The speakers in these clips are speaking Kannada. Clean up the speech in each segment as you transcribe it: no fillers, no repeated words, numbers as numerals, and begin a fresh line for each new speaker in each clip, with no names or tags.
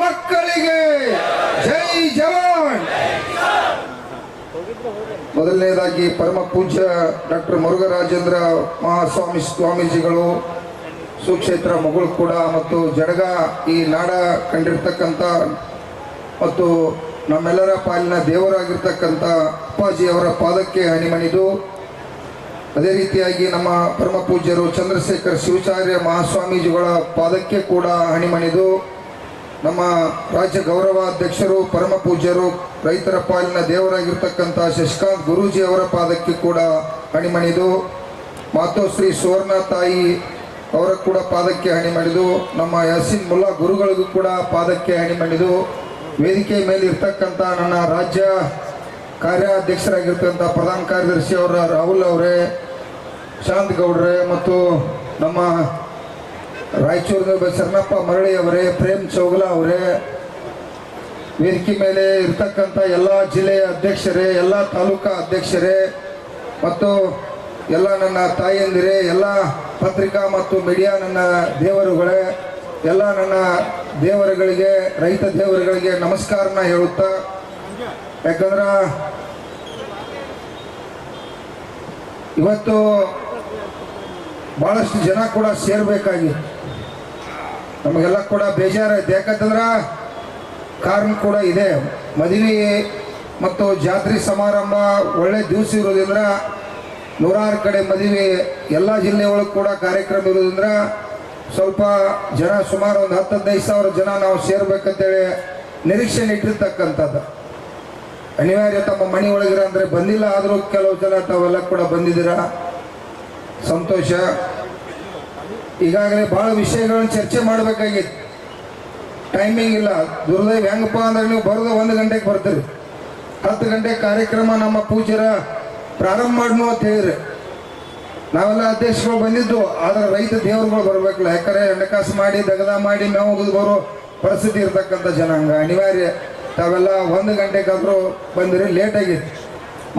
ಮಕ್ಕಳಿಗೆ ಜೈ ಜವಾನ್. ಮೊದಲನೇದಾಗಿ ಪರಮ ಪೂಜ್ಯ ಡಾಕ್ಟರ್ ಮುರುಘರಾಜೇಂದ್ರ ಮಹಾಸ್ವಾಮಿ ಸ್ವಾಮೀಜಿಗಳು ಸುಕ್ಷೇತ್ರ ಮುಗುಳ್ಕೂಡ ಮತ್ತು ಜಡಗ ಈ ನಾಡ ಕಂಡಿರ್ತಕ್ಕಂಥ ಮತ್ತು ನಮ್ಮೆಲ್ಲರ ಪಾಲಿನ ದೇವರಾಗಿರ್ತಕ್ಕಂಥ ಅಪ್ಪಾಜಿಯವರ ಪಾದಕ್ಕೆ ಹಣಿಮಣಿದು, ಅದೇ ರೀತಿಯಾಗಿ ನಮ್ಮ ಪರಮ ಪೂಜ್ಯರು ಚಂದ್ರಶೇಖರ್ ಶಿವಾಚಾರ್ಯ ಮಹಾಸ್ವಾಮೀಜಿಗಳ ಪಾದಕ್ಕೆ ಕೂಡ ಹಣಿಮಣಿದು, ನಮ್ಮ ರಾಜ್ಯ ಗೌರವಾಧ್ಯಕ್ಷರು ಪರಮ ಪೂಜ್ಯರು ರೈತರ ಪಾಲಿನ ದೇವರಾಗಿರ್ತಕ್ಕಂಥ ಶಶಿಕಾಂತ್ ಗುರೂಜಿ ಅವರ ಪಾದಕ್ಕೆ ಕೂಡ ಹಣಿಮಣಿದು, ಮಾತೋಶ್ರೀ ಸುವರ್ಣ ತಾಯಿ ಅವರ ಕೂಡ ಪಾದಕ್ಕೆ ಹಣಿಮಣಿದು, ನಮ್ಮ ಯಾಸಿನ್ ಮುಲ್ಲಾ ಗುರುಗಳಿಗೂ ಕೂಡ ಪಾದಕ್ಕೆ ಹಣಿಮಣಿದು, ವೇದಿಕೆ ಮೇಲೆ ಇರ್ತಕ್ಕಂಥ ನನ್ನ ರಾಜ್ಯ ಕಾರ್ಯಾಧ್ಯಕ್ಷರಾಗಿರ್ತಕ್ಕಂಥ ಪ್ರಧಾನ ಕಾರ್ಯದರ್ಶಿ ಅವರ ರಾಹುಲ್ ಅವರೇ, ಶಾಂತ್ ಗೌಡ್ರೆ ಮತ್ತು ನಮ್ಮ ರಾಯಚೂರಿನ ಶರಣಪ್ಪ ಮರಳಿ ಅವರೇ, ಪ್ರೇಮ್ ಚೌಗಲ ಅವರೇ, ವೇದಿಕೆ ಮೇಲೆ ಇರ್ತಕ್ಕಂಥ ಎಲ್ಲ ಜಿಲ್ಲೆಯ ಅಧ್ಯಕ್ಷರೇ, ಎಲ್ಲ ತಾಲೂಕಾ ಅಧ್ಯಕ್ಷರೇ ಮತ್ತು ಎಲ್ಲ ನನ್ನ ತಾಯಿಯಂದಿರೇ, ಎಲ್ಲ ಪತ್ರಿಕಾ ಮತ್ತು ಮೀಡಿಯಾ ನನ್ನ ದೇವರುಗಳೇ, ಎಲ್ಲ ನನ್ನ ದೇವರುಗಳಿಗೆ, ರೈತ ದೇವರುಗಳಿಗೆ ನಮಸ್ಕಾರನ ಹೇಳುತ್ತಾ, ಯಾಕಂದ್ರೆ ಇವತ್ತು ಭಾಳಷ್ಟು ಜನ ಕೂಡ ಸೇರ್ಬೇಕಾಗಿತ್ತು. ನಮಗೆಲ್ಲ ಕೂಡ ಬೇಜಾರಾಯ್ತು. ಯಾಕಂತಂದ್ರೆ ಕಾರಣ ಕೂಡ ಇದೆ. ಮದುವೆ ಮತ್ತು ಜಾತ್ರೆ ಸಮಾರಂಭ ಒಳ್ಳೆ ದಿವಸ ಇರೋದ್ರಿಂದ ನೂರಾರು ಕಡೆ ಮದುವೆ ಎಲ್ಲ ಜಿಲ್ಲೆ ಒಳಗೆ ಕೂಡ ಕಾರ್ಯಕ್ರಮ ಇರೋದ್ರಿಂದ ಸ್ವಲ್ಪ ಜನ, ಸುಮಾರು ಒಂದು 10-15,000 ಜನ ನಾವು ಸೇರ್ಬೇಕಂತೇಳಿ ನಿರೀಕ್ಷೆ ಇಟ್ಟಿರ್ತಕ್ಕಂಥದ್ದು. ಅನಿವಾರ್ಯ ತಮ್ಮ ಮನೆ ಒಳಗಿರ ಅಂದರೆ ಬಂದಿಲ್ಲ, ಆದರೂ ಕೆಲವು ಜನ ತಾವೆಲ್ಲ ಕೂಡ ಬಂದಿದ್ದೀರ, ಸಂತೋಷ. ಈಗಾಗಲೇ ಭಾಳ ವಿಷಯಗಳನ್ನು ಚರ್ಚೆ ಮಾಡಬೇಕಾಗಿತ್ತು, ಟೈಮಿಂಗ್ ಇಲ್ಲ. ದುರ್ದೈವ ಹೆಂಗಪ್ಪ ಅಂದ್ರೆ ನೀವು ಬರೋದು 1 ಗಂಟೆಗೆ ಬರ್ತೀರಿ, 10 ಗಂಟೆ ಕಾರ್ಯಕ್ರಮ ನಮ್ಮ ಪೂಜ್ಯರ ಪ್ರಾರಂಭ ಮಾಡ್ನು ಅಂತ ಹೇಳಿರಿ. ನಾವೆಲ್ಲ ಅಧ್ಯಕ್ಷಗಳು ಬಂದಿದ್ದು, ಆದರೆ ರೈತ ದೇವರುಗಳು ಬರಬೇಕಲ್ಲ. ಯಾಕಂದರೆ ಹಣಕಾಸು ಮಾಡಿ ದಗದ ಮಾಡಿ ಮೇವು ಹೋಗೋದು ಬರೋ ಪರಿಸ್ಥಿತಿ ಇರ್ತಕ್ಕಂಥ ಜನಾಂಗ. ಅನಿವಾರ್ಯ ತಾವೆಲ್ಲ 1 ಗಂಟೆಗಾದರೂ ಬಂದಿರಿ, ಲೇಟ್ ಆಗಿತ್ತು.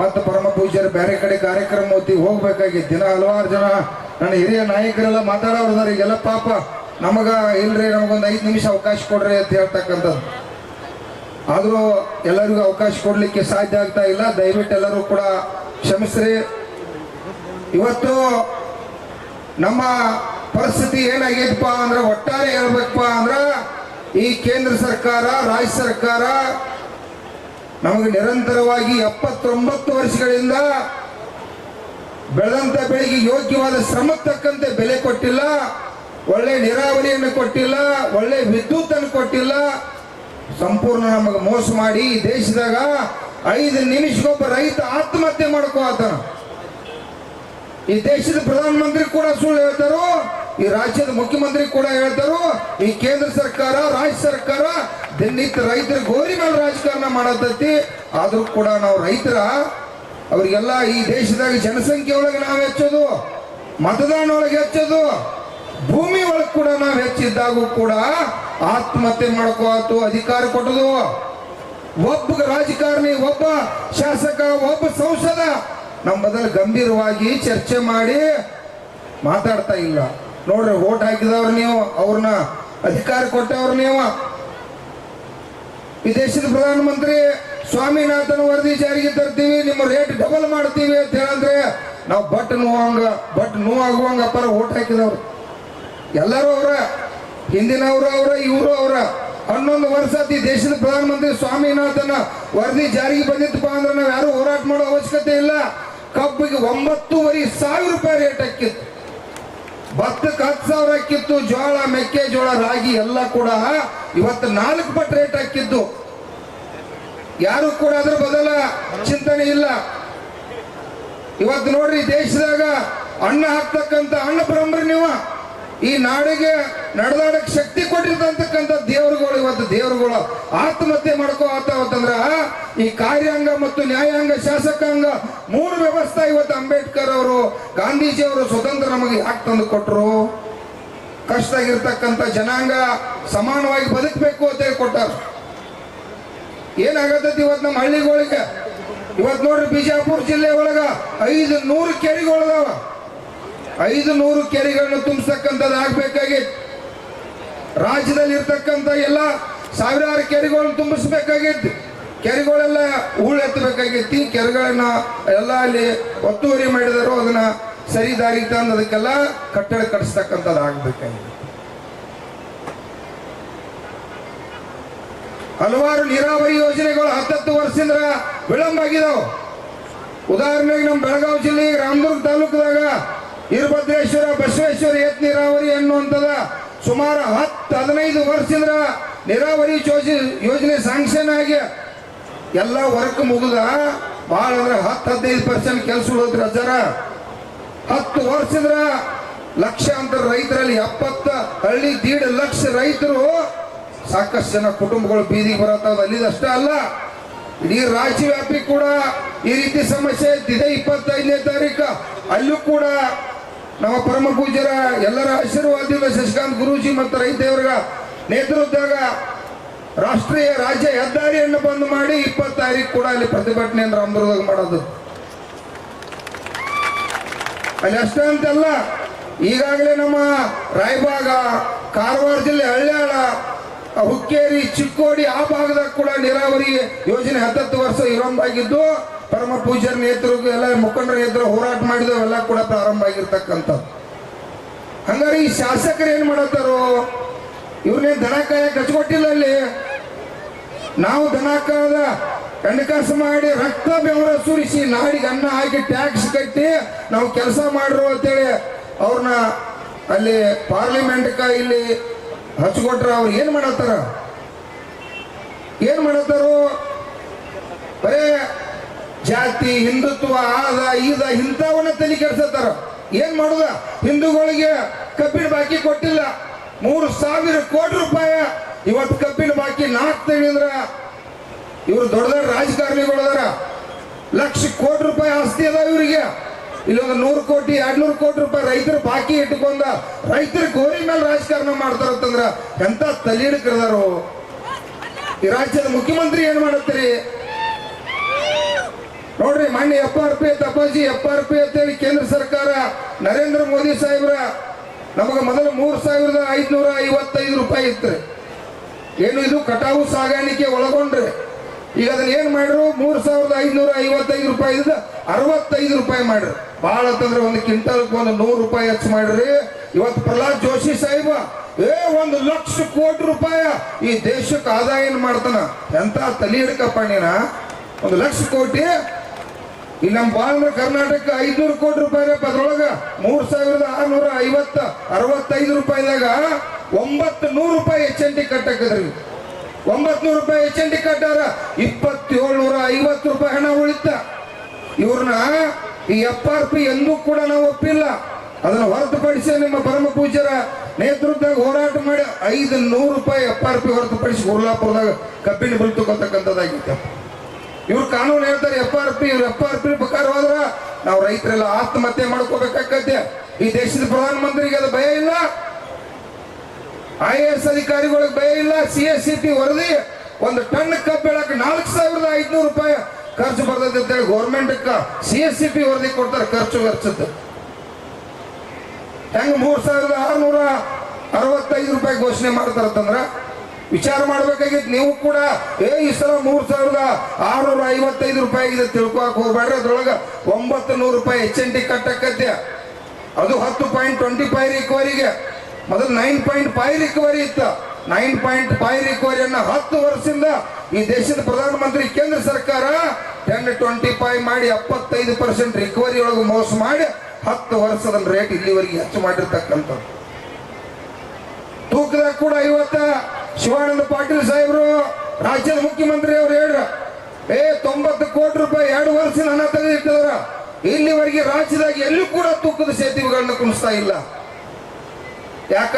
ಮತ್ತು ಪರಮ ಪೂಜ್ಯರು ಬೇರೆ ಕಡೆ ಕಾರ್ಯಕ್ರಮ ಹೊತ್ತಿಗೆ ಹೋಗ್ಬೇಕಾಗಿತ್ತು. ದಿನ ಹಲವಾರು ಜನ ನನ್ನ ಹಿರಿಯ ನಾಯಕರೆಲ್ಲ ಮಾತಾಡೋರ್ದಾರೆ. ಈಗೆಲ್ಲ ಪಾಪ ನಮಗೆ ಇಲ್ರಿ, ನಮಗೊಂದು 5 ನಿಮಿಷ ಅವಕಾಶ ಕೊಡ್ರಿ ಅಂತ ಹೇಳ್ತಕ್ಕಂಥದ್ದು. ಆದರೂ ಎಲ್ಲರಿಗೂ ಅವಕಾಶ ಕೊಡಲಿಕ್ಕೆ ಸಾಧ್ಯ ಆಗ್ತಾ ಇಲ್ಲ. ದಯವಿಟ್ಟು ಎಲ್ಲರೂ ಕೂಡ ಕ್ಷಮಿಸ್ರಿ. ಇವತ್ತು ನಮ್ಮ ಪರಿಸ್ಥಿತಿ ಏನಾಗೈತಪ್ಪ ಅಂದ್ರೆ, ಒಟ್ಟಾರೆ ಹೇಳ್ಬೇಕಪ್ಪ ಅಂದ್ರೆ, ಈ ಕೇಂದ್ರ ಸರ್ಕಾರ, ರಾಜ್ಯ ಸರ್ಕಾರ ನಮಗೆ ನಿರಂತರವಾಗಿ 79 ವರ್ಷಗಳಿಂದ ಬೆಳೆದಂತ ಬೆಳೆಗೆ ಯೋಗ್ಯವಾದ ಶ್ರಮಕ್ಕೆ ತಕ್ಕಂತೆ ಬೆಲೆ ಕೊಟ್ಟಿಲ್ಲ, ಒಳ್ಳೆ ನೀರಾವರಿಯನ್ನು ಕೊಟ್ಟಿಲ್ಲ, ಒಳ್ಳೆ ವಿದ್ಯುತ್ ಅನ್ನು ಕೊಟ್ಟಿಲ್ಲ. ಸಂಪೂರ್ಣ ನಮಗೆ ಮೋಸ ಮಾಡಿ ಈ ದೇಶದಾಗ 5 ನಿಮಿಷಕ್ಕೊಬ್ಬ ರೈತ ಆತ್ಮಹತ್ಯೆ ಮಾಡ್ಕೋತಾನ. ಈ ದೇಶದ ಪ್ರಧಾನಮಂತ್ರಿ ಕೂಡ ಸುಳ್ಳು ಹೇಳ್ತಾರೋ, ಈ ರಾಜ್ಯದ ಮುಖ್ಯಮಂತ್ರಿ ಕೂಡ ಹೇಳ್ತಾರೋ, ಈ ಕೇಂದ್ರ ಸರ್ಕಾರ, ರಾಜ್ಯ ಸರ್ಕಾರ ದಿನನಿತ್ಯ ರೈತರ ಗೋರಿ ಮೇಲೆ ರಾಜಕಾರಣ ಮಾಡತೈತಿ. ಆದ್ರೂ ಕೂಡ ನಾವು ರೈತರ ಅವರಿಗೆಲ್ಲ ಈ ದೇಶದಾಗ ಜನಸಂಖ್ಯೆ ಒಳಗೆ ನಾವು ಹೆಚ್ಚೋದು, ಮತದಾನ ಒಳಗೆ ಹೆಚ್ಚೋದು, ಭೂಮಿ ಒಳಗೆ ಕೂಡ ನಾವು ಹೆಚ್ಚಿದ್ದಾಗೂ ಕೂಡ ಆತ್ಮಹತ್ಯೆ ಮಾಡ್ಕೋತು ಅಧಿಕಾರ ಕೊಟ್ಟದು. ಒಬ್ಬ ರಾಜಕಾರಣಿ, ಒಬ್ಬ ಶಾಸಕ, ಒಬ್ಬ ಸಂಸದ ನಮ್ಮ ಬದಲು ಗಂಭೀರವಾಗಿ ಚರ್ಚೆ ಮಾಡಿ ಮಾತಾಡ್ತಾ ಇಲ್ಲ. ನೋಡ್ರಿ, ವೋಟ್ ಹಾಕಿದವ್ರು ನೀವು, ಅವ್ರನ್ನ ಅಧಿಕಾರ ಕೊಟ್ಟವ್ರು ನೀವು. ಈ ದೇಶದ ಪ್ರಧಾನಮಂತ್ರಿ ಸ್ವಾಮಿನಾಥನ್ ವರದಿ ಜಾರಿಗೆ ತರ್ತೀವಿ, ನಿಮ್ಮ ರೇಟ್ ಡಬಲ್ ಮಾಡ್ತೀವಿ ಅಂತ ಹೇಳಿದ್ರೆ ನಾವು ಬಟ್ ನೋವಾಗುವಂಗ ಅಪ್ಪರ ವೋಟ್ ಹಾಕಿದವ್ರು ಎಲ್ಲರೂ ಅವರ, ಹಿಂದಿನವರು ಅವರ, ಇವರು ಅವರ. 11 ವರ್ಷ ಈ ದೇಶದ ಪ್ರಧಾನಮಂತ್ರಿ ಸ್ವಾಮಿನಾಥನ್ ವರದಿ ಜಾರಿಗೆ ಬಂದಿತ್ತಪ್ಪ ಅಂದ್ರೆ ನಾವು ಯಾರು ಹೋರಾಟ ಮಾಡೋ ಅವಶ್ಯಕತೆ ಇಲ್ಲ. ಕಬ್ಬಿಗೆ 9,500 ರೂಪಾಯಿ ರೇಟ್ ಹಾಕಿತ್ತು, ಭತ್ತಕ್ಕೆ 10,000 ಹಾಕಿತ್ತು, ಜೋಳ, ಮೆಕ್ಕೆಜೋಳ, ರಾಗಿ ಎಲ್ಲ ಕೂಡ ಇವತ್ತು 4 ಪಟ್ಟು ರೇಟ್ ಹಾಕಿದ್ದು. ಯಾರು ಕೂಡ ಅದ್ರ ಬದಲ ಚಿಂತನೆ ಇಲ್ಲ. ಇವತ್ತು ನೋಡ್ರಿ, ದೇಶದಾಗ ಅನ್ನ ಹಾಕ್ತಕ್ಕಂಥ ಅನ್ನ ಪರಂಪರೆ ನೀವು ಈ ನಾಡಿಗೆ ನಡೆದಾಡಕ್ಕೆ ಶಕ್ತಿ ಕೊಟ್ಟಿರ್ತಕ್ಕಂಥ ದೇವರುಗಳು ಇವತ್ತು ದೇವರುಗಳು ಆತ್ಮಹತ್ಯೆ ಮಾಡ್ಕೋತಂದ್ರ ಈ ಕಾರ್ಯಾಂಗ ಮತ್ತು ನ್ಯಾಯಾಂಗ, ಶಾಸಕಾಂಗ 3 ವ್ಯವಸ್ಥೆ ಇವತ್ತು ಅಂಬೇಡ್ಕರ್ ಅವರು, ಗಾಂಧೀಜಿ ಅವರು ಸ್ವತಂತ್ರ ನಮಗೆ ಯಾಕೆ ತಂದು ಕೊಟ್ಟರು? ಕಷ್ಟ ಆಗಿರ್ತಕ್ಕಂಥ ಜನಾಂಗ ಸಮಾನವಾಗಿ ಬದುಕಬೇಕು ಅಂತ ಹೇಳಿ ಕೊಟ್ಟಾರ. ಏನಾಗತ್ತೈತಿ ಇವತ್ತು ನಮ್ಮ ಹಳ್ಳಿಗಳಿಗೆ? ಇವತ್ತು ನೋಡ್ರಿ, ಬಿಜಾಪುರ ಜಿಲ್ಲೆ ಒಳಗ 500 ಕೆರೆಗಳದಾವ. 500 ಕೆರೆಗಳನ್ನು ತುಂಬಿಸ್ತಕ್ಕಂಥದ್ದು ಆಗ್ಬೇಕಾಗಿತ್ತು. ರಾಜ್ಯದಲ್ಲಿ ಇರ್ತಕ್ಕಂಥ ಎಲ್ಲ ಸಾವಿರಾರು ಕೆರೆಗಳು ತುಂಬಿಸ್ಬೇಕಾಗಿತ್ತು. ಕೆರೆಗಳೆಲ್ಲ ಹೂಳೆತ್ತಬೇಕಾಗಿತ್ತು. ಕೆರೆಗಳನ್ನ ಎಲ್ಲ ಅಲ್ಲಿ ಒತ್ತುವರಿ ಮಾಡಿದರು. ಅದನ್ನ ಸರಿ ದಾರಿಗೆ ತಂದು ಅದಕ್ಕೆಲ್ಲ ಕಟ್ಟಡ ಕಟ್ಟಿಸ್ತಕ್ಕಂಥದ್ದು ಆಗ್ಬೇಕಾಗಿದೆ. ಹಲವಾರು ನೀರಾವರಿ ಯೋಜನೆಗಳು 10 ವರ್ಷದಿಂದ ವಿಳಂಬ ಆಗಿದಾವೆ. ಉದಾಹರಣೆಗೆ ನಮ್ಮ ಬೆಳಗಾವಿ ಜಿಲ್ಲೆ ರಾಮದುರ್ಗ ತಾಲೂಕದಾಗ ವೀರಭದ್ರೇಶ್ವರ ಬಸವೇಶ್ವರ ಏತ್ ನೀರಾವರಿ ಅನ್ನುವಂಥದ ಸುಮಾರು 10-15 ವರ್ಷದಿಂದ ನೀರಾವರಿ ಯೋಜನೆ ಸ್ಯಾಂಕ್ಷನ್ ಆಗಿ ಎಲ್ಲ ವರ್ಕ್ ಮುಗಿದ. ಭಾಳ ಅಂದ್ರೆ 10-15% ಕೆಲಸ ಉಳಿದ್ರಿ ಅಜ್ಜಾರ. 10 ವರ್ಷದಿಂದ ಲಕ್ಷಾಂತರ ರೈತರಲ್ಲಿ 70 ಹಳ್ಳಿ 1.5 ಲಕ್ಷ ರೈತರು, ಸಾಕಷ್ಟು ಜನ ಕುಟುಂಬಗಳು ಬೀದಿಗೆ ಬರತ್ತದ. ಅಲ್ಲಿದಷ್ಟೇ ಅಲ್ಲ, ಇಡೀ ರಾಜ್ಯವ್ಯಾಪಿ ಕೂಡ ಈ ರೀತಿ ಸಮಸ್ಯೆ ಇದ್ದಿದೆ. 25ನೇ ತಾರೀಕು ಅಲ್ಲೂ ಕೂಡ ನಮ್ಮ ಪರಮ ಪೂಜ್ಯರ ಎಲ್ಲರ ಆಶೀರ್ವಾದದಿಂದ ಶಶಿಕಾಂತ್ ಗುರೂಜಿ ಮತ್ತು ರೈತೇವರ ನೇತೃತ್ವದಾಗ ರಾಷ್ಟ್ರೀಯ ರಾಜ್ಯ ಹೆದ್ದಾರಿಯನ್ನು ಬಂದ್ ಮಾಡಿ 20 ತಾರೀಕು ಕೂಡ ಅಲ್ಲಿ ಪ್ರತಿಭಟನೆಯನ್ನು ರಾಮದುರ್ಗದಾಗ ಮಾಡೋದು. ಅಲ್ಲಿ ಅಷ್ಟೇ ಅಂತಲ್ಲ, ಈಗಾಗಲೇ ನಮ್ಮ ರಾಯಬಾಗ, ಕಾರವಾರ ಜಿಲ್ಲೆ ಹಳ್ಯಾಳ, ಹುಕ್ಕೇರಿ, ಚಿಕ್ಕೋಡಿ ಆ ಭಾಗದಾಗ ಕೂಡ ನೀರಾವರಿ ಯೋಜನೆ 10 ವರ್ಷ ವಿಳಂಬ ಆಗಿದ್ದು. ಪರಮ ಪೂಜ್ಯರ ನೇತೃತ್ವ ಎಲ್ಲ ಮುಖಂಡರ ನೇತೃತ್ವ ಹೋರಾಟ ಮಾಡಿದವೆಲ್ಲ ಕೂಡ ಪ್ರಾರಂಭ ಆಗಿರ್ತಕ್ಕಂಥದ್ದು. ಹಂಗಾರೆ ಈ ಶಾಸಕರು ಏನ್ ಮಾಡತ್ತಾರೋ, ಇವ್ರನ್ನೇ ದನ ಕಾಯಕ್ಕೆ ಹಚ್ಕೊಟ್ಟಿಲ್ಲ. ಅಲ್ಲಿ ನಾವು ದನ ಕಾದ ಕಣ್ಣಕಾಸು ಮಾಡಿ ರಕ್ತ ಬೆವರ ಸುರಿಸಿ ನಾಡಿಗೆ ಅನ್ನ ಹಾಕಿ ಟ್ಯಾಕ್ಸ್ ಕಟ್ಟಿ ನಾವು ಕೆಲಸ ಮಾಡ್ರು ಅಂತೇಳಿ ಅವ್ರನ್ನ ಅಲ್ಲಿ ಪಾರ್ಲಿಮೆಂಟ್ಕ ಇಲ್ಲಿ ಹಚ್ಕೊಟ್ರ. ಅವ್ರು ಏನ್ ಮಾಡತ್ತಾರ, ಏನ್ ಮಾಡತ್ತಾರೋ, ಬರೇ ಜಾತಿ, ಹಿಂದುತ್ವ, ಆದ ಈದ ಇಂಥವನ್ನ ತಲೆ ಕೆಡ್ಸತ್ತಾರ. ಏನ್ ಮಾಡುದ, ಹಿಂದೂಗಳಿಗೆ ಕಬ್ಬಿನ ಬಾಕಿ ಕೊಟ್ಟಿಲ್ಲ. 3,000 ಕೋಟಿ ರೂಪಾಯಿ ಇವತ್ತು ಕಬ್ಬಿನ ಬಾಕಿ 4 ತಿಂಗಳಿಂದ್ರ ಇವ್ರು ದೊಡ್ಡ ದೊಡ್ಡ ರಾಜಕಾರಣಿಗಳು ಅದಾರ. ಲಕ್ಷ ಕೋಟಿ ರೂಪಾಯಿ ಆಸ್ತಿ ಅದ ಇವರಿಗೆ. ಇಲ್ಲೊಂದು 100 ಕೋಟಿ 200 ಕೋಟಿ ರೂಪಾಯಿ ರೈತರ ಬಾಕಿ ಇಟ್ಟುಕೊಂಡ ರೈತರ ಗೋರಿ ಮೇಲೆ ರಾಜಕಾರಣ ಮಾಡ್ತಾರಂತಂದ್ರ ಎಂತ ತಲೀಡಕರದಾರು. ಈ ರಾಜ್ಯದ ಮುಖ್ಯಮಂತ್ರಿ ಏನ್ ಮಾಡತ್ತೀರಿ ನೋಡ್ರಿ. ಮಾನ್ಯ FRP ತಪಾಜಿ FRP ಅಂತೇಳಿ ಕೇಂದ್ರ ಸರ್ಕಾರ ನರೇಂದ್ರ ಮೋದಿ ಸಾಹೇಬ್ರ ನಮಗೆ ಮೊದಲು 3,555 ರೂಪಾಯಿ ಇತ್ತು. ಏನು ಇದು ಕಟಾವು ಸಾಗಾಣಿಕೆ ಒಳಗೊಂಡ್ರೆ ಈಗ ಅದನ್ನ ಏನ್ ಮಾಡ್ರು, 3,555 ರೂಪಾಯಿ 65 ರೂಪಾಯಿ ಮಾಡ್ರಿ. ಬಹಳ ಅಂತಂದ್ರೆ ಒಂದು ಕ್ವಿಂಟಲ್ಗೆ ಒಂದು 100 ರೂಪಾಯಿ ಹೆಚ್ಚು ಮಾಡ್ರಿ. ಇವತ್ತು ಪ್ರಹ್ಲಾದ್ ಜೋಶಿ ಸಾಹೇಬ 1 ಲಕ್ಷ ಕೋಟಿ ರೂಪಾಯಿ ಈ ದೇಶಕ್ಕೆ ಆದಾಯ ಏನ್ ಮಾಡ್ತಾನ. ಎಂತ ತಲೆ ಹಿಡ್ಕಪ್ಪ ನೀನ. 1 ಲಕ್ಷ ಕೋಟಿ. ಇಲ್ಲಿ ನಮ್ಮ ಬಾಂಗ್ಲ ಕರ್ನಾಟಕ 500 ಕೋಟಿ ರೂಪಾಯಿ. ಅದ್ರೊಳಗ 3,665 ರೂಪಾಯಿದಾಗ 900 ರೂಪಾಯಿ HNT ಕಟ್ಟಕ್ಕಿದ್ರಿ. 900 ರೂಪಾಯಿ HNT ಕಟ್ಟಾರ. 2,750 ರೂಪಾಯಿ ಹಣ ಉಳಿತ. ಇವ್ರನ್ನ ಈ FRP ಎಂದೂ ಕೂಡ ನಾವು ಒಪ್ಪಿಲ್ಲ. ಅದನ್ನು ಹೊರತುಪಡಿಸಿ ನಿಮ್ಮ ಪರಮ ಪೂಜ್ಯರ ನೇತೃತ್ವದಾಗ ಹೋರಾಟ ಮಾಡಿ 500 ರೂಪಾಯಿ FRP ಹೊರತುಪಡಿಸಿ ಗುರ್ಲಾಪುರದಾಗ ಕಬ್ಬಿನ ಬಿಲ್ ತಗೋತಕ್ಕಂಥದ್ದಾಗಿತ್ತು. ಇವ್ರು ಕಾನೂನು ಹೇಳ್ತಾರೆ FRP. ಇವ್ರು FRP ಪ್ರಕಾರ ಹೋದ್ರ ನಾವು ರೈತರೆಲ್ಲ ಆತ್ಮಹತ್ಯೆ ಮಾಡ್ಕೋಬೇಕಾಗತ್ತೆ. ಈ ದೇಶದ ಪ್ರಧಾನಮಂತ್ರಿಗೆ ಅದು ಭಯ ಇಲ್ಲ, IAS ಅಧಿಕಾರಿಗಳಿಗೆ ಭಯ ಇಲ್ಲ. CSCT ವರದಿ 1 ಟನ್ ಕಬ್ಬು ಬೆಳಕ 4,500 ರೂಪಾಯಿ ಖರ್ಚು ಬರ್ತದೆ ಅಂತೇಳಿ ಗೌರ್ಮೆಂಟ್ CSCT ವರದಿ ಕೊಡ್ತಾರೆ. ಖರ್ಚು ವೆಚ್ಚದ ಹೆಂಗ 3,665 ರೂಪಾಯಿ ಘೋಷಣೆ ಮಾಡ್ತಾರಂತಂದ್ರ ವಿಚಾರ ಮಾಡ್ಬೇಕಾಗಿತ್ತು ನೀವು ಕೂಡ. ಈ ಸಲ 3,655 ರೂಪಾಯಿ ಇದೆ ತಿಳ್ಕೊಕ್ ಹೋಗ್ಬೇಡ್ರಿ. ಅದ್ರೊಳಗ 900 ರೂಪಾಯಿ HNT ಕಟ್ಟಕತ್ತೆ. ಅದು 10.25 ರಿಕವರಿಗೆ. ಮೊದಲು 9.5 ರಿಕವರಿ ಇತ್ತು. 9.5 ರಿಕವರಿಯನ್ನ 10 ವರ್ಷದಿಂದ ಈ ದೇಶದ ಪ್ರಧಾನಮಂತ್ರಿ ಕೇಂದ್ರ ಸರ್ಕಾರ 10.25 ಮಾಡಿ 75% ರಿಕವರಿ ಒಳಗೆ ಮೋಸ ಮಾಡಿ 10 ವರ್ಷದ ರೇಟ್ ಇಲ್ಲಿವರೆಗೆ ಹೆಚ್ಚು ಮಾಡಿರ್ತಕ್ಕಂಥದ್ದು. ತೂಕದಾಗ ಕೂಡ ಇವತ್ತ ಶಿವಾನಂದ ಪಾಟೀಲ್ ಸಾಹೇಬರು ರಾಜ್ಯದ ಮುಖ್ಯಮಂತ್ರಿ ಅವ್ರು ಹೇಳ್ರ 90 ಕೋಟಿ ರೂಪಾಯಿ 2 ವರ್ಷದ ಹಣ ತೆಗೆದಿಟ್ಟಿದಾರ. ಇಲ್ಲಿವರೆಗೆ ರಾಜ್ಯದಾಗ ಎಲ್ಲೂ ಕೂಡ ತೂಕದ ಸೇತುವೆಗಳನ್ನ ಕುಣಿಸ್ತಾ ಇಲ್ಲ. ಯಾಕ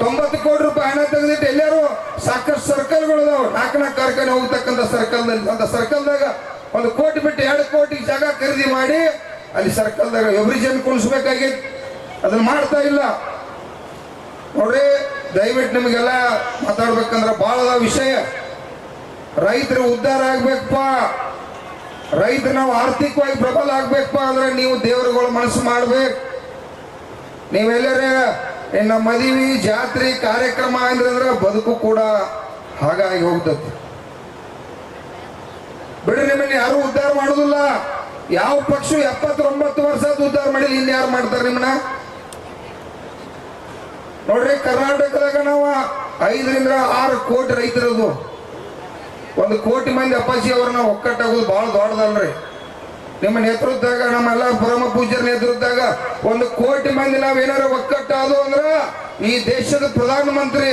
90 ಕೋಟಿ ರೂಪಾಯಿ ಹಣ ತೆಗೆದಿಟ್ಟು ಎಲ್ಲಾರು ಸಾಕಷ್ಟು ಸರ್ಕಲ್ಗಳು ಅದಾವ. 4 ಕಾರ್ಖಾನೆ ಹೋಗ್ತಕ್ಕಂಥ ಸರ್ಕಲ್ದಲ್ಲಿ ಅಂತ ಸರ್ಕಲ್ದಾಗ 1 ಕೋಟಿ ಬಿಟ್ಟು 2 ಕೋಟಿ ಜಾಗ ಖರೀದಿ ಮಾಡಿ ಅಲ್ಲಿ ಸರ್ಕಲ್ದಾಗ ಎವ್ರಿಜನ್ ಕುಣಿಸ್ಬೇಕಾಗಿತ್ತು. ಅದನ್ನ ಮಾಡ್ತಾ ಇಲ್ಲ ನೋಡ್ರಿ. ದಯವಿಟ್ಟು ನಿಮಗೆಲ್ಲ ಮಾತಾಡ್ಬೇಕಂದ್ರೆ ಬಹಳ ವಿಷಯ. ರೈತರು ಉದ್ಧಾರ ಆಗ್ಬೇಕಪ್ಪ, ರೈತರು ನಾವು ಆರ್ಥಿಕವಾಗಿ ಪ್ರಬಲ ಆಗ್ಬೇಕಪ್ಪ ಅಂದ್ರೆ ನೀವು ದೇವರುಗಳ ಮನಸ್ಸು ಮಾಡ್ಬೇಕು. ನೀವೆಲ್ಲರೇ ಇನ್ನು ಮದುವೆ ಜಾತ್ರೆ ಕಾರ್ಯಕ್ರಮ ಅಂದ್ರೆ ಬದುಕು ಕೂಡ ಹಾಗಾಗಿ ಹೋಗ್ತದೆ. ಬಿಡ್ರಿ, ನಿಮ್ಮನ್ನ ಯಾರು ಉದ್ಧಾರ ಮಾಡುದಿಲ್ಲ. ಯಾವ ಪಕ್ಷ 79 ವರ್ಷ ಉದ್ಧಾರ ಮಾಡಿಲ್ಲ, ಇನ್ಯಾರು ಮಾಡ್ತಾರೆ ನಿಮ್ಮನ್ನ? ನೋಡ್ರಿ, ಕರ್ನಾಟಕದಾಗ ನಾವು 5 ರಿಂದ 6 ಕೋಟಿ ರೈತರದು. 1 ಕೋಟಿ ಮಂದಿ ಅಪ್ಪಾಜಿ ಅವ್ರನ್ನ ಒಕ್ಕಟ್ಟಾಗೋದು ಬಹಳ ದೊಡ್ಡದಲ್ರಿ. ನಿಮ್ಮ ನೇತೃತ್ವದಾಗ, ನಮ್ಮೆಲ್ಲ ಪರಮ ಪೂಜ್ಯರ ನೇತೃತ್ವದಾಗ 1 ಕೋಟಿ ಮಂದಿ ನಾವೇನಾರ ಒಕ್ಕಟ್ಟಾದು ಅಂದ್ರ ಈ ದೇಶದ ಪ್ರಧಾನ ಮಂತ್ರಿ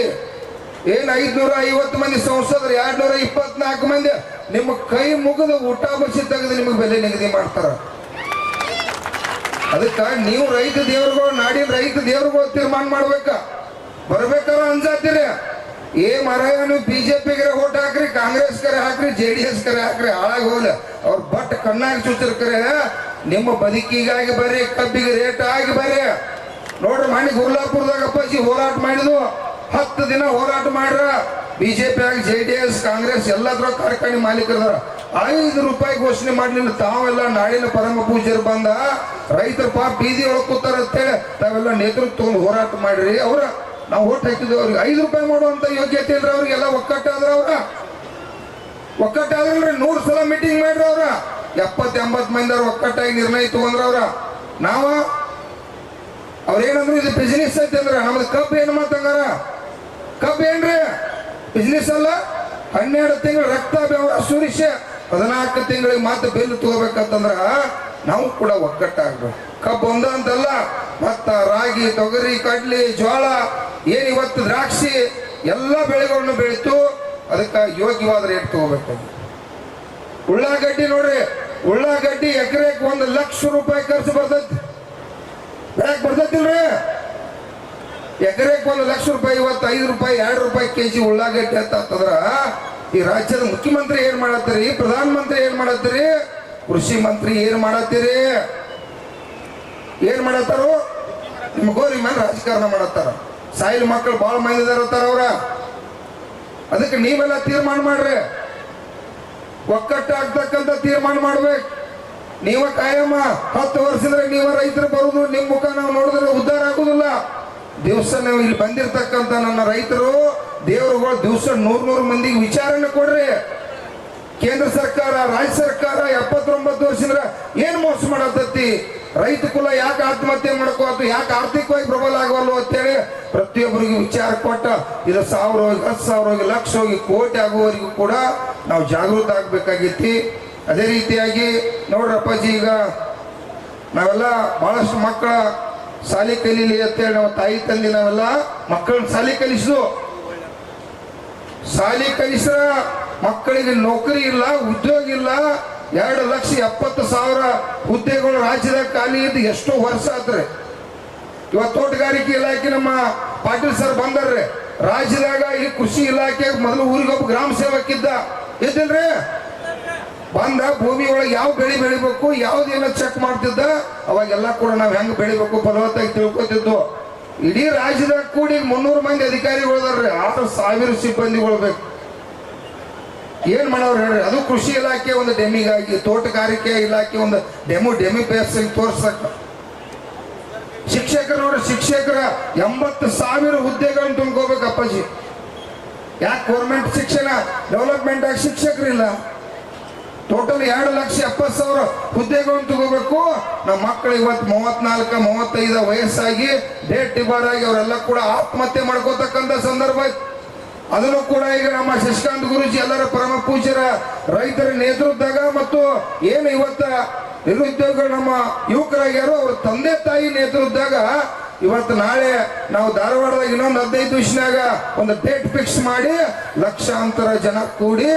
ಏನ್ 550 ಮಂದಿ ಸಂಸದರು, 224 ಮಂದಿ ನಿಮ್ಮ ಕೈ ಮುಗಿದು ಊಟ ಬಸಿ ತೆಗೆದು ನಿಮಗೆ ಬೆಲೆ ನಿಗದಿ ಮಾಡ್ತಾರ. ಅದಕ್ಕ ನೀವು ರೈತ ದೇವ್ರುಗಳು, ನಾಡಿನ ರೈತ ದೇವ್ರುಗಳು ತೀರ್ಮಾನ ಮಾಡ್ಬೇಕ. ಬರ್ಬೇಕಾರ ಅಂಜಾತೀರಿ, ಮಾರಾಯ ನೀವು ಬಿಜೆಪಿಗೆ ಓಟ್ ಹಾಕ್ರಿ, ಕಾಂಗ್ರೆಸ್ ಕರೆ ಹಾಕ್ರಿ, JDS ಕರೆ ಹಾಕ್ರಿ, ಹಾಳಾಗಿ ಹೋಗ್ಲಿ. ಅವ್ರ ಬಟ್ ಕಣ್ಣಾಗಿ ಚುಚ್ಚಿರ್ಕರೆ ನಿಮ್ಮ ಬದುಕಿಗಾಗಿ ಬರ್ರಿ, ಕಬ್ಬಿಗೆ ರೇಟ್ ಆಗಿ ಬರ್ರಿ. ನೋಡ್ರಿ, ಮನೆ ಗುರ್ಲಾಪುರದಾಗ ಅಪ್ಪಾಜಿ ಹೋರಾಟ ಮಾಡಿದ್ವು. 10 ದಿನ ಹೋರಾಟ ಮಾಡ್ರ. ಬಿಜೆಪಿ ಆಗಿ JDS ಕಾಂಗ್ರೆಸ್ ಎಲ್ಲದ್ರ ಕಾರ್ಖಾನೆ ಮಾಲೀಕರದಾರ. 5 ರೂಪಾಯಿ ಘೋಷಣೆ ಮಾಡ್ಲಿಲ್ಲ. ತಾವೆಲ್ಲ ನಾಡಿನ ಪರಮ ಪೂಜ್ಯರು ಬಂದ ರೈತರ ಪಾಪ ಬೀದಿ ಒಳಗೆ ಕೂತಾರ ಅಂತೇಳಿ ತಾವೆಲ್ಲ ನೇತೃತ್ವ ಹೋರಾಟ ಮಾಡ್ರಿ. ಅವ್ರ ನಾವು ಓಟ್ ಹಾಕಿದ್ವಿ. ಅವ್ರಿಗೆ 5 ರೂಪಾಯಿ ಮಾಡುವಂತ ಯೋಗ್ಯತೆ ಇಲ್ರಿ. ಅವ್ರಿಗೆಲ್ಲ ಒಕ್ಕಟ್ಟಾದ್ರ, ಅವ್ರ ಒಕ್ಕಟ್ಟಾದ್ರಲ್ರಿ. 100 ಸಲ ಮೀಟಿಂಗ್ ಮಾಡ್ರಿ. ಅವ್ರ 70-80 ಮಂದಿ ಅವ್ರ ಒಕ್ಕಟ್ಟಾಗಿ ನಿರ್ಣಯ ತಗೊಂಡ್ರ. ಅವ್ರೇನಂದ್ರು ಇದು ಬಿಸಿನೆಸ್ ಐತಿ ಅಂದ್ರ, ನಮ್ದು ಕಬ್ಬು ಏನು ಮಾತಂಗಾರ? ಕಬ್ಬು ಏನ್ರಿ ಬಿಸ್ನೆಸ್ ಅಲ್ಲ? 12 ತಿಂಗಳು ರಕ್ತ ಬೆವರ ಸುರಿಸಿ 14 ತಿಂಗಳಿಗೆ ಮಾತ್ರ ಬಿಲ್ ತಗೋಬೇಕಂತಂದ್ರ ನಾವು ಕೂಡ ಒಕ್ಕಟ್ಟಾಗ್ಬೇಕು. ಕಬ್ಬು ಒಂದ ಅಂತಲ್ಲ, ಭತ್ತ, ರಾಗಿ, ತೊಗರಿ, ಕಡ್ಲಿ, ಜೋಳ, ಏನ್ ಇವತ್ತು ದ್ರಾಕ್ಷಿ ಎಲ್ಲ ಬೆಳೆಗಳನ್ನು ಬೆಳೀತು. ಅದಕ್ಕೆ ಯೋಗ್ಯವಾದ ರೇಟ್ ತಗೋಬೇಕು. ಉಳ್ಳಾಗಡ್ಡಿ ನೋಡ್ರಿ, ಉಳ್ಳಾಗಡ್ಡಿ ಎಕರೆಗೆ 1 ಲಕ್ಷ ರೂಪಾಯಿ ಖರ್ಚು ಬರ್ತೈತಿ. ಯಾಕೆ ಬರ್ತೈತಿಲ್ರಿ? ಎಕರೆಗೆ 1 ಲಕ್ಷ ರೂಪಾಯಿ. ಇವತ್ತು 5 ರೂಪಾಯಿ 2 ರೂಪಾಯಿ ಕೆಜಿ ಉಳ್ಳಾಗಡ್ಡಿ ಅಂತಂದ್ರ ಈ ರಾಜ್ಯದ ಮುಖ್ಯಮಂತ್ರಿ ಏನ್ ಮಾಡತ್ತೀರಿ? ಪ್ರಧಾನ ಮಂತ್ರಿ ಏನ್ ಮಾಡತ್ತೀರಿ? ಕೃಷಿ ಮಂತ್ರಿ ಏನ್ ಮಾಡತ್ತೀರಿ? ಏನ್ ಮಾಡತ್ತಾರು? ನಿಮ್ಮ ಗೋರಿ ಮೇಲೆ ರಾಜಕಾರಣ ಮಾಡತ್ತಾರ. ಸಾಯಿಲ್ ಮಕ್ಕಳು ಬಹಳ ಮಂದಿ ಇದಾರತ್ತಾರ ಅವ್ರ. ಅದಕ್ಕೆ ನೀವೆಲ್ಲ ತೀರ್ಮಾನ ಮಾಡ್ರಿ, ಒಕ್ಕಟ್ಟಾಗ್ತಕ್ಕಂಥ ತೀರ್ಮಾನ ಮಾಡ್ಬೇಕು. ನೀವ ಕಾಯಮ್ಮ 10 ವರ್ಷದ್ರೆ ನೀವ ರೈತರು ಬರುದು, ನಿಮ್ ಮುಖ ನಾವು ನೋಡಿದ್ರೆ ಉದ್ಧಾರ ಆಗುದಿಲ್ಲ. ದಿವಸ ನಾವು ಇಲ್ಲಿ ಬಂದಿರತಕ್ಕಂಥ ನನ್ನ ರೈತರು ದೇವರುಗಳು ದಿವಸ 100 ಮಂದಿಗೆ ವಿಚಾರಣೆ ಕೊಡ್ರಿ. ಕೇಂದ್ರ ಸರ್ಕಾರ, ರಾಜ್ಯ ಸರ್ಕಾರ 79 ವರ್ಷದಿಂದ ಏನ್ ಮೋಸ ಮಾಡತೈತಿ? ರೈತ ಕುಲ ಯಾಕೆ ಆತ್ಮಹತ್ಯೆ ಮಾಡ್ಕೋತು? ಯಾಕೆ ಆರ್ಥಿಕವಾಗಿ ಪ್ರಬಲ ಆಗವಲ್ವ ಅಂತೇಳಿ ಪ್ರತಿಯೊಬ್ಬರಿಗೆ ವಿಚಾರ ಕೊಟ್ಟ ಇದು 1000 ಹೋಗಿ 10,000 ಹೋಗಿ ಲಕ್ಷ ಹೋಗಿ ಕೋಟಿ ಆಗುವವರೆಗೂ ಕೂಡ ನಾವು ಜಾಗೃತ ಆಗ್ಬೇಕಾಗೈತಿ. ಅದೇ ರೀತಿಯಾಗಿ ನೋಡ್ರಪ್ಪಾಜಿ, ಈಗ ನಾವೆಲ್ಲ ಬಹಳಷ್ಟು ಮಕ್ಕಳ ಶಾಲೆ ಕಲೀಲಿ ಅಂತೇಳಿ ನಾವು ತಾಯಿ ತಂದೆ ನಾವೆಲ್ಲ ಮಕ್ಕಳನ್ನ ಶಾಲೆ ಕಲಿಸಿದ್ವು. ಶಾಲೆ ಕಲಿಸ್ರ ಮಕ್ಕಳಿಗೆ ನೌಕರಿ ಇಲ್ಲ, ಉದ್ಯೋಗ ಇಲ್ಲ. 2,70,000 ಹುದ್ದೆಗಳು ರಾಜ್ಯದಾಗ ಖಾಲಿ ಇದ್ದು ಎಷ್ಟೋ ವರ್ಷ ಆತ್ರಿ. ಇವತ್ತು ತೋಟಗಾರಿಕೆ ಇಲಾಖೆ ನಮ್ಮ ಪಾಟೀಲ್ ಸರ್ ಬಂದಾರ್ರಿ. ರಾಜ್ಯದಾಗ ಈ ಕೃಷಿ ಇಲಾಖೆ ಮೊದಲು ಊರಿಗೊಬ್ಬ ಗ್ರಾಮ ಸೇವಕ ಇದ್ದಿಲ್ರಿ. ಬಂದ ಭೂಮಿ ಒಳಗೆ ಯಾವ ಬೆಳೆ ಬೆಳಿಬೇಕು, ಯಾವ್ದೇನ ಚೆಕ್ ಮಾಡ್ತಿದ್ದ. ಅವಾಗೆಲ್ಲ ಕೂಡ ನಾವ್ ಹೆಂಗ್ ಬೆಳಿಬೇಕು ಫಲವತ್ತಾಗಿ ತಿಳ್ಕೊತಿದ್ವು. ಇಡೀ ರಾಜ್ಯದಾಗ ಕೂಡಿ 300 ಮಂದಿ ಅಧಿಕಾರಿಗಳದಾರ್ರಿ. 6,000 ಸಿಬ್ಬಂದಿಗಳು ಬೇಕು. ಏನ್ ಮಾಡೋರು ಹೇಳ್ರಿ? ಅದು ಕೃಷಿ ಇಲಾಖೆ ಒಂದು ಡೆಮಿಗಾಗಿ, ತೋಟಗಾರಿಕೆ ಇಲಾಖೆ ಒಂದು ಡೆಮಿ ಬೇಸ್ ತೋರ್ಸಕ್. ಶಿಕ್ಷಕರು ನೋಡ್ರಿ, ಶಿಕ್ಷಕರ 80,000 ಹುದ್ದೆಗಳನ್ನ ತುಂಬ್ಕೋಬೇಕು ಅಪ್ಪಾಜಿ. ಯಾಕೆ ಗೌರ್ಮೆಂಟ್ ಶಿಕ್ಷಣ ಡೆವಲಪ್ಮೆಂಟ್ ಆಗಿ ಶಿಕ್ಷಕರಿಲ್ಲ? ಟೋಟಲ್ 2,70,000 ಹುದ್ದೆಗಳನ್ನು ತಗೋಬೇಕು. ನಮ್ಮ ಮಕ್ಕಳು ಇವತ್ತು 34-35 ವಯಸ್ಸಾಗಿ ಡೇಟ್ ಡಿಬಾರ್ ಆಗಿ ಅವರೆಲ್ಲ ಕೂಡ ಆತ್ಮಹತ್ಯೆ ಮಾಡ್ಕೋತಕ್ಕಂಥ ಸಂದರ್ಭ. ಅದನ್ನು ಕೂಡ ಈಗ ನಮ್ಮ ಶಶಿಕಾಂತ್ ಗುರೂಜಿ ಎಲ್ಲರ ಪರಮ ಪೂಜ್ಯರ ರೈತರ ನೇತೃತ್ವದಾಗ ಮತ್ತು ಏನು ಇವತ್ತ ನಿರುದ್ಯೋಗ ನಮ್ಮ ಯುವಕರಾಗ್ಯಾರು ಅವ್ರ ತಂದೆ ತಾಯಿ ನೇತೃತ್ವದಾಗ ಇವತ್ತು ನಾಳೆ ನಾವು ಧಾರವಾಡದಾಗ ಇನ್ನೊಂದು 15 ದಿವಸನಾಗ ಒಂದು ಡೇಟ್ ಫಿಕ್ಸ್ ಮಾಡಿ ಲಕ್ಷಾಂತರ ಜನ ಕೂಡಿ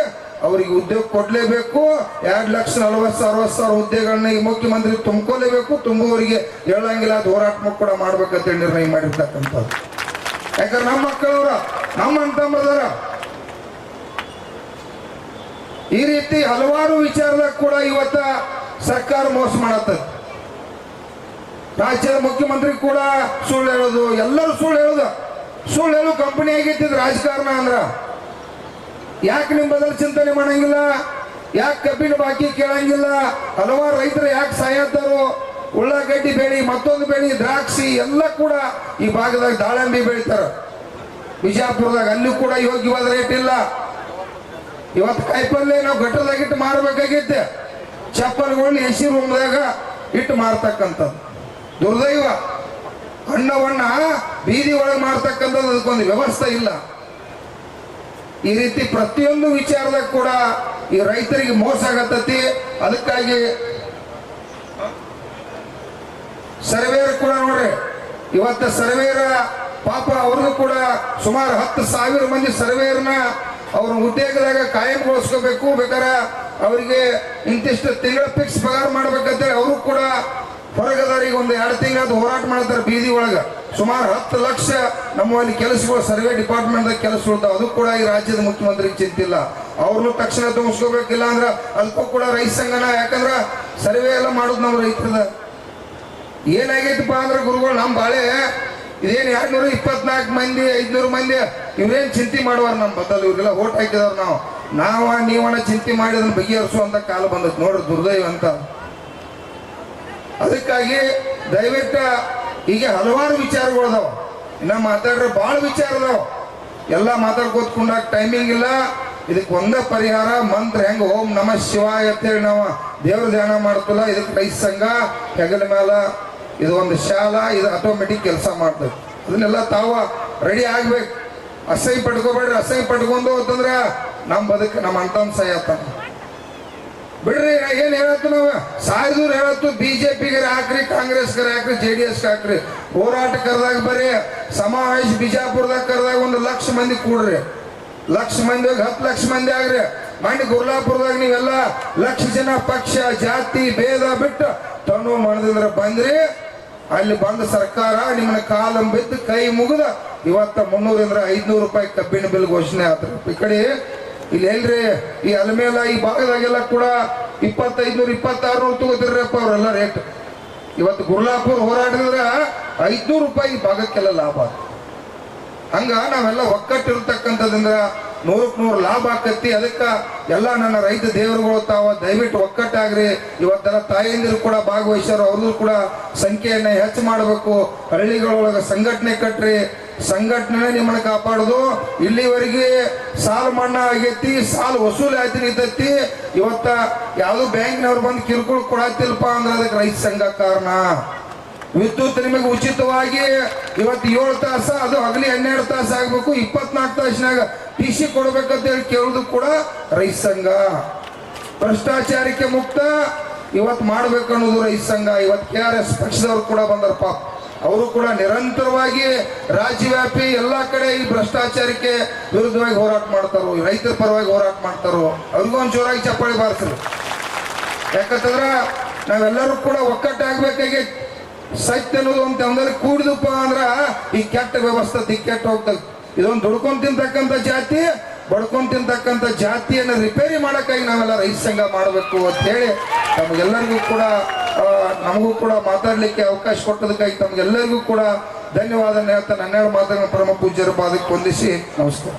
ಅವರಿಗೆ ಉದ್ಯೋಗ ಕೊಡ್ಲೇಬೇಕು. 2,40,000-60,000 ಹುದ್ದೆಗಳನ್ನ ಈ ಮುಖ್ಯಮಂತ್ರಿ ತುಂಬ್ಕೋಲೇಬೇಕು. ತುಂಬುವವರಿಗೆ ಹೇಳಂಗಿಲ್ಲ, ಅದು ಹೋರಾಟ ಕೂಡ ಮಾಡ್ಬೇಕಂತ ನಿರ್ಣಯ ಮಾಡಿರ್ತಕ್ಕಂಥದ್ದು. ಯಾಕಂದ್ರೆ ನಮ್ಮ ಮಕ್ಕಳವ್ರ, ನಮ್ಮ ಅಂತಂಬದಾರ. ಈ ರೀತಿ ಹಲವಾರು ವಿಚಾರದಾಗ ಕೂಡ ಇವತ್ತ ಸರ್ಕಾರ ಮೋಸ ಮಾಡತ್ತದ. ರಾಜ್ಯದ ಮುಖ್ಯಮಂತ್ರಿ ಕೂಡ ಸುಳ್ಳು ಹೇಳೋದು, ಎಲ್ಲರೂ ಸುಳ್ಳು ಹೇಳೋದು. ಸುಳ್ಳು ಹೇಳೋ ಕಂಪನಿ ಆಗೈತಿದ್ ರಾಜಕಾರಣ ಅಂದ್ರ. ಯಾಕೆ ನಿಮ್ ಬದಲು ಚಿಂತನೆ ಮಾಡಂಗಿಲ್ಲ? ಯಾಕೆ ಕಬ್ಬಿನ ಬಾಕಿ ಕೇಳಂಗಿಲ್ಲ? ಹಲವಾರು ರೈತರು ಯಾಕೆ ಸಾಯತ್ತಾರೋ? ಉಳ್ಳಾಗಡ್ಡಿ ಬೆಳಿ, ಮತ್ತೊಂದು ಬೆಳಿ, ದ್ರಾಕ್ಷಿ ಎಲ್ಲ ಕೂಡ ಈ ಭಾಗದಾಗ ದಾಳಂಬಿ ಬೆಳಿತಾರ. ಬಿಜಾಪುರದಾಗ ಅಲ್ಲಿ ಕೂಡ ಯೋಗ್ಯವಾದ ರೇಟ್ ಇಲ್ಲ. ಇವತ್ತು ಕಾಯಿಪಲ್ಲೆ ನಾವು ಗಟ್ಟದಾಗಿಟ್ಟು ಮಾರಬೇಕಾಗಿತ್ತೆ, ಚಪ್ಪಲ್ಗಳನ್ನ ಎಸಿ ರೂಮ್ದಾಗ ಇಟ್ಟು ಮಾರ್ತಕ್ಕಂಥದ್ದು ದುರ್ದೈವ. ಹಣ್ಣವನ್ನ ಬೀದಿ ಒಳಗೆ ಮಾರ್ತಕ್ಕಂಥದ್ದು ಅದಕ್ಕೊಂದು ವ್ಯವಸ್ಥೆ ಇಲ್ಲ. ಈ ರೀತಿ ಪ್ರತಿಯೊಂದು ವಿಚಾರದಾಗ ಕೂಡ ಈ ರೈತರಿಗೆ ಮೋಸ ಆಗತ್ತತಿ. ಅದಕ್ಕಾಗಿ ಸರ್ವೇರ್ ಕೂಡ ನೋಡ್ರಿ, ಇವತ್ತು ಸರ್ವೇರ ಪಾಪ ಅವ್ರಿಗೂ ಕೂಡ ಸುಮಾರು 10,000 ಮಂದಿ ಸರ್ವೇರ್ನ ಅವ್ರ ಉದ್ಯೋಗದಾಗ ಕಾಯಂಗೊಳಿಸ್ಕೋಬೇಕು. ಬೇಕಾದ್ರೆ ಅವರಿಗೆ ಇಂತಿಷ್ಟು ತಿಂಗಳ ಫಿಕ್ಸ್ ಪಗಾರ ಮಾಡ್ಬೇಕಂತೇಳಿ ಅವರು ಕೂಡ ಹೊರಗದವರಿಗೆ ಒಂದು 2 ತಿಂಗಳಾದ ಹೋರಾಟ ಮಾಡ್ತಾರೆ ಬೀದಿ ಒಳಗ. ಸುಮಾರು 10 ಲಕ್ಷ ನಮ್ಮಲ್ಲಿ ಕೆಲಸಗಳು ಸರ್ವೆ ಡಿಪಾರ್ಟ್ಮೆಂಟ್ದಾಗ ಕೆಲಸ ಉಳ್ತಾವ. ಅದು ಕೂಡ ಈ ರಾಜ್ಯದ ಮುಖ್ಯಮಂತ್ರಿಗೆ ಚಿಂತಿಲ್ಲ. ಅವ್ರನ್ನು ತಕ್ಷಣ ತುಂಬಿಸ್ಕೋಬೇಕಿಲ್ಲ ಅಂದ್ರೆ ಅದಕ್ಕೂ ಕೂಡ ರೈತ ಸಂಘನ, ಯಾಕಂದ್ರೆ ಸರ್ವೆ ಎಲ್ಲ ಮಾಡೋದು ನಾವು ರೈತರದ. ಏನಾಗೈತಪ್ಪ ಅಂದ್ರೆ ಗುರುಗಳು ನಮ್ಮ ಬಾಳೆ ಇದೇನು 224 ಮಂದಿ 500 ಮಂದಿ ಇವ್ರೇನು ಚಿಂತೆ ಮಾಡುವಾರ ನಮ್ಮ ಬದಲು. ಇವ್ರಿಗೆಲ್ಲ ಓಟ್ ಹಾಕಿದವ್ರು ನೀವನ್ನ ಚಿಂತೆ ಮಾಡಿ ಅದನ್ನ ಬಗೆಹರಿಸುವಂತ ಕಾಲ ಬಂದೈತೆ ನೋಡ್ರಿ, ದುರ್ದೈವ ಅಂತ. ಅದಕ್ಕಾಗಿ ದಯವಿಟ್ಟು ಈಗ ಹಲವಾರು ವಿಚಾರಗಳು ಅದಾವ, ಇನ್ನ ಮಾತಾಡ್ರೆ ಭಾಳ ವಿಚಾರ ಅದಾವ. ಎಲ್ಲ ಮಾತಾಡ್ಕೋತ್ಕೊಂಡಾಗ ಟೈಮಿಂಗ್ ಇಲ್ಲ. ಇದಕ್ಕೆ ಒಂದೇ ಪರಿಹಾರ ಮಂತ್ರ, ಹೆಂಗ ಓಂ ನಮಃ ಶಿವಾಯ ಅಂತೇಳಿ ನಾವು ದೇವ್ರ ಧ್ಯಾನ ಮಾಡ್ತಿಲ್ಲ, ಇದಕ್ಕೆ ರೈತ ಸಂಘ ಹೆಗಲ ಮೇಲೆ ಇದು ಒಂದು ಶಾಲಾ, ಇದು ಆಟೋಮೆಟಿಕ್ ಕೆಲಸ ಮಾಡ್ತದೆ. ಅದನ್ನೆಲ್ಲ ತಾವ ರೆಡಿ ಆಗ್ಬೇಕು. ಅಸಹ್ಯ ಪಡ್ಕೋಬೇಡ್ರಿ. ಅಸಹ್ಯ ಪಡ್ಕೊಂಡು ಅಂತಂದ್ರೆ ನಮ್ಮ ಬದುಕು ನಮ್ಮ ಅಂತಂದು ಸಾಯತ್ತ ಬಿಡ್ರಿ. ಏನ್ ಹೇಳತ್ತು ನಾವು ಸಾಯ್ದೂರ್ ಹೇಳತ್ತು, ಬಿಜೆಪಿಗೆ ಹಾಕ್ರಿ, ಕಾಂಗ್ರೆಸ್ಗೆ ಹಾಕ್ರಿ, JDS ಹಾಕ್ರಿ. ಹೋರಾಟ ಕರೆದಾಗ ಬರೀ ಸಮಾವೇಶ ಬಿಜಾಪುರದಾಗ ಕರೆದಾಗ 1 ಲಕ್ಷ ಮಂದಿ ಕೂಡ್ರಿ. 1 ಲಕ್ಷ ಮಂದಿ 10 ಲಕ್ಷ ಮಂದಿ ಆಗ್ರಿ. ಮಂಡಿ ಗುರ್ಲಾಪುರದಾಗ ನೀವೆಲ್ಲ 1 ಲಕ್ಷ ಜನ ಪಕ್ಷ ಜಾತಿ ಭೇದ ಬಿಟ್ಟು ತಣ್ಣು ಮಾಡಿದ್ರೆ ಬಂದ್ರಿ. ಅಲ್ಲಿ ಬಂದ ಸರ್ಕಾರ ನಿಮ್ಮನ್ನ ಕಾಲಂ ಬಿದ್ದು ಕೈ ಮುಗಿದ ಇವತ್ತ 300 500 ರೂಪಾಯಿ ಕಬ್ಬಿನ ಬಿಲ್ ಘೋಷಣೆ ಆತ್ರ. ಈ ಕಡೆ ಇಲ್ಲಿ ಎಲ್ರಿ ಈ ಅಲ್ಮೇಲ ಈ ಭಾಗದಾಗೆಲ್ಲ ಕೂಡ 2500 2600 ತಗೋತಿರ್ರಪ್ಪ ಅವರೆಲ್ಲ ರೇಟ್. ಇವತ್ತು ಗುರ್ಲಾಪುರ ಹೋರಾಡಿದ್ರೆ 500 ರೂಪಾಯಿ ಭಾಗಕ್ಕೆಲ್ಲ ಲಾಭ. ಹಂಗ ನಾವೆಲ್ಲ ಒಕ್ಕಟ್ಟಿರ್ತಕ್ಕಂಥದ್ರಿಂದ 100ಕ್ಕೆ 100 ಲಾಭ ಆಕತಿ. ಅದಕ್ಕೆ ಎಲ್ಲ ನನ್ನ ರೈತ ದೇವರುಗಳು ತಾವ ದಯವಿಟ್ಟು ಒಕ್ಕಟ್ಟಾಗ್ರಿ. ಇವತ್ತೆಲ್ಲ ತಾಯಂದಿರು ಕೂಡ ಭಾಗವಹಿಸ್ಯಾರ, ಅವ್ರದ್ದು ಕೂಡ ಸಂಖ್ಯೆಯನ್ನ ಹೆಚ್ಚು ಮಾಡಬೇಕು. ಹಳ್ಳಿಗಳೊಳಗೆ ಸಂಘಟನೆ ಕಟ್ರಿ. ಸಂಘಟನೆ ನಿಮ್ಮನ್ನ ಕಾಪಾಡೋದು. ಇಲ್ಲಿವರೆಗೆ ಸಾಲ ಮನ್ನಾ ಆಗೈತಿ, ಸಾಲ ವಸೂಲಿ ಆಯ್ತು ನಿಂತೈತಿ. ಇವತ್ತ ಯಾವ್ದು ಬ್ಯಾಂಕ್ನವ್ರು ಬಂದು ಕಿರುಕುಳ ಕೊಡತ್ತಿಲ್ಪ ಅಂದ್ರೆ ಅದಕ್ಕೆ ರೈತ ಸಂಘ ಕಾರಣ. ವಿದ್ಯುತ್ ನಿಮಗೆ ಉಚಿತವಾಗಿ ಇವತ್ತು 7 ತಾಸು, ಅದು ಹಗಲಿ 12 ತಾಸು ಆಗ್ಬೇಕು. 24 ತಾಸಿನಾಗ TC ಕೊಡ್ಬೇಕಂತ ಹೇಳಿ ಕೇಳುದು ಕೂಡ ರೈತ ಸಂಘ. ಭ್ರಷ್ಟಾಚಾರಕ್ಕೆ ಮುಕ್ತ ಇವತ್ತು ಮಾಡ್ಬೇಕು ಅನ್ನೋದು ರೈತ ಸಂಘ. ಇವತ್ತು KRS ಪಕ್ಷದವ್ರು ಕೂಡ ಬಂದಾರ ಪಾಪ. ಅವರು ಕೂಡ ನಿರಂತರವಾಗಿ ರಾಜ್ಯವ್ಯಾಪಿ ಎಲ್ಲಾ ಕಡೆ ಈ ಭ್ರಷ್ಟಾಚಾರಕ್ಕೆ ವಿರುದ್ಧವಾಗಿ ಹೋರಾಟ ಮಾಡ್ತಾರೋ, ರೈತರ ಪರವಾಗಿ ಹೋರಾಟ ಮಾಡ್ತಾರೋ, ಅವ್ರಿಗೂ ಒಂದು ಜೋರಾಗಿ ಚಪ್ಪಾಳಿ ಬಾರಿಸ್ರು. ಯಾಕಂತಂದ್ರ ನಾವೆಲ್ಲರೂ ಕೂಡ ಒಕ್ಕಟ್ಟಾಗಬೇಕಾಗಿ ಸತ್ಯ ಅನ್ನೋದು ಒಂದು ಒಂದಲ್ಲಿ ಕೂಡಿದಪ್ಪ ಅಂದ್ರ ಈ ಕೆಟ್ಟ ವ್ಯವಸ್ಥೆ ದಿಕ್ಕೆಟ್ಟು ಹೋಗ್ತದೆ. ಇದೊಂದು ದುಡ್ಕೊಂಡ್ ತಿಂತಕ್ಕಂಥ ಜಾತಿ, ಬಡ್ಕೊಂಡ್ ತಿಂತಕ್ಕಂಥ ಜಾತಿಯನ್ನು ರಿಪೇರಿ ಮಾಡಕ್ಕಾಗಿ ನಾವೆಲ್ಲ ರೈತ ಸಂಘ ಮಾಡಬೇಕು ಅಂತ ಹೇಳಿ ತಮಗೆಲ್ಲರಿಗೂ ಕೂಡ ನಮಗೂ ಕೂಡ ಮಾತಾಡ್ಲಿಕ್ಕೆ ಅವಕಾಶ ಕೊಟ್ಟದಕ್ಕಾಗಿ ತಮಗೆಲ್ಲರಿಗೂ ಕೂಡ ಧನ್ಯವಾದ ಹೇಳ್ತಾ 12 ಮಾತುಗಳನ್ನು ಪರಮ ಪೂಜ್ಯರ ಪಾದಕ್ಕೆ ವಂದಿಸಿ ನಮಸ್ಕಾರ.